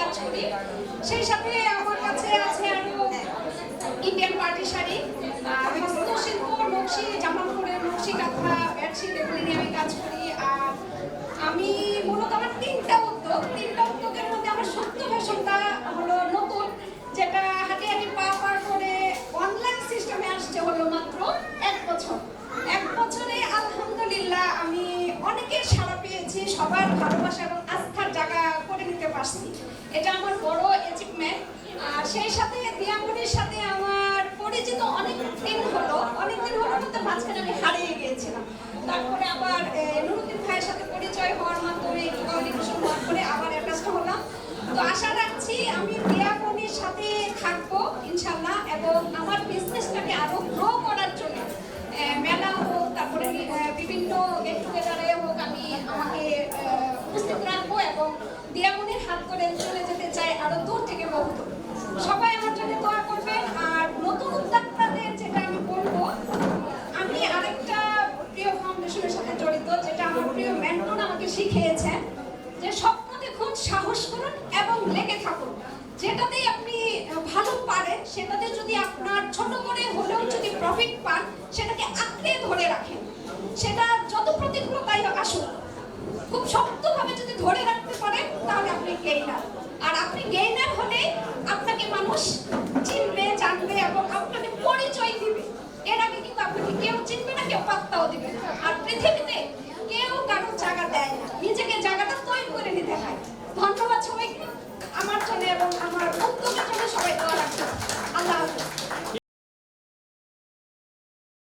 কাজ করি। সেই সাথে আমার কাছে আছে আরো ইন্ডিয়ান পার্টি শাড়ি, হস্তশিল্প, নকশি, জামাকাপড়ের নকশি কাঁথা, বেডশিট, এগুলি নিয়ে আমি কাজ করি। আর আমি মূলত আমার তিনটা উদ্যোগের মধ্যে আমার সত্য ফ্যাশনটা হলো নতুন, যেটা হাঁটি হাঁটি পা পা করে অনলাইন সিস্টেমে আসছে হলো মাত্র 1 বছরে আলহামদুলিল্লাহ আমি অনেকের সাড়া পেয়েছি, সবার ভালোবাসা এবং আস্থার জায়গা করে নিতে পারছি। এটা আমার বড় অ্যাচিভমেন্ট। আর সেই সাথে দিয়ামনির সাথে আমার পরিচিত অনেকদিন হলো বলতে মাঝখানে আমি হারিয়ে গিয়েছিলাম। তারপরে আবার নুরুদ্দিন ভাইয়ের সাথে পরিচয় হওয়ার মাধ্যমে একটু কমিউনিকেশন হওয়ার পরে আবার অ্যাটাচড হলাম। তো আশা রাখছি আমি দিয়ামনির সাথে থাকবো ইনশাল্লাহ, এবং আমার বিজনেসটাকে আরো গ্রো করার জন্য মেলা হোক, তারপরে বিভিন্ন গেট টুগেদারে হোক, আমি আমাকে উপস্থিত রাখবো এবং দিয়ামনির হাত করে চলে যেতে চাই আরো দূর থেকে বহু দূর। সবাই আমার জন্য দোয়া করবেন। আর নতুন উদ্যোক্তাদের যেটা আমি বলবো, আমি আরেকটা প্রিয় ফাউন্ডেশনের সাথে জড়িত, যেটা আমার প্রিয় মেন্টর আমাকে শিখিয়েছেন যে স্বপ্ন দেখুন, সাহস করুন এবং লেগে থাকুন। যেটাতেই আপনি ভালো পারেন সেটাতে যদি আপনার ছোট করে হলেও যদি প্রফিট পান, সেটাকে আঁকড়ে ধরে রাখেন। সেটা যত প্রতিকূলতাই আসুক, খুব শক্তভাবে যদি ধরে রাখতে পারেন, তাহলে আপনি গেইনার। আর আপনি গেইনার হলে আপনাকে মানুষ চিনবে, জানবে এবং আপনাকে পরিচয় দিবে। এর আগে কিন্তু আপনাকে কেউ চিনবে না, কেউ পাত্তাও দিবে না। আর পৃথিবীতে কেউ কারোর জায়গা দেয় না, নিজেকে জায়গাটা তৈরি করে নিতে হয়। ধন্যবাদ সবাইকে আমার জন্য এবং আমার উদ্যোগ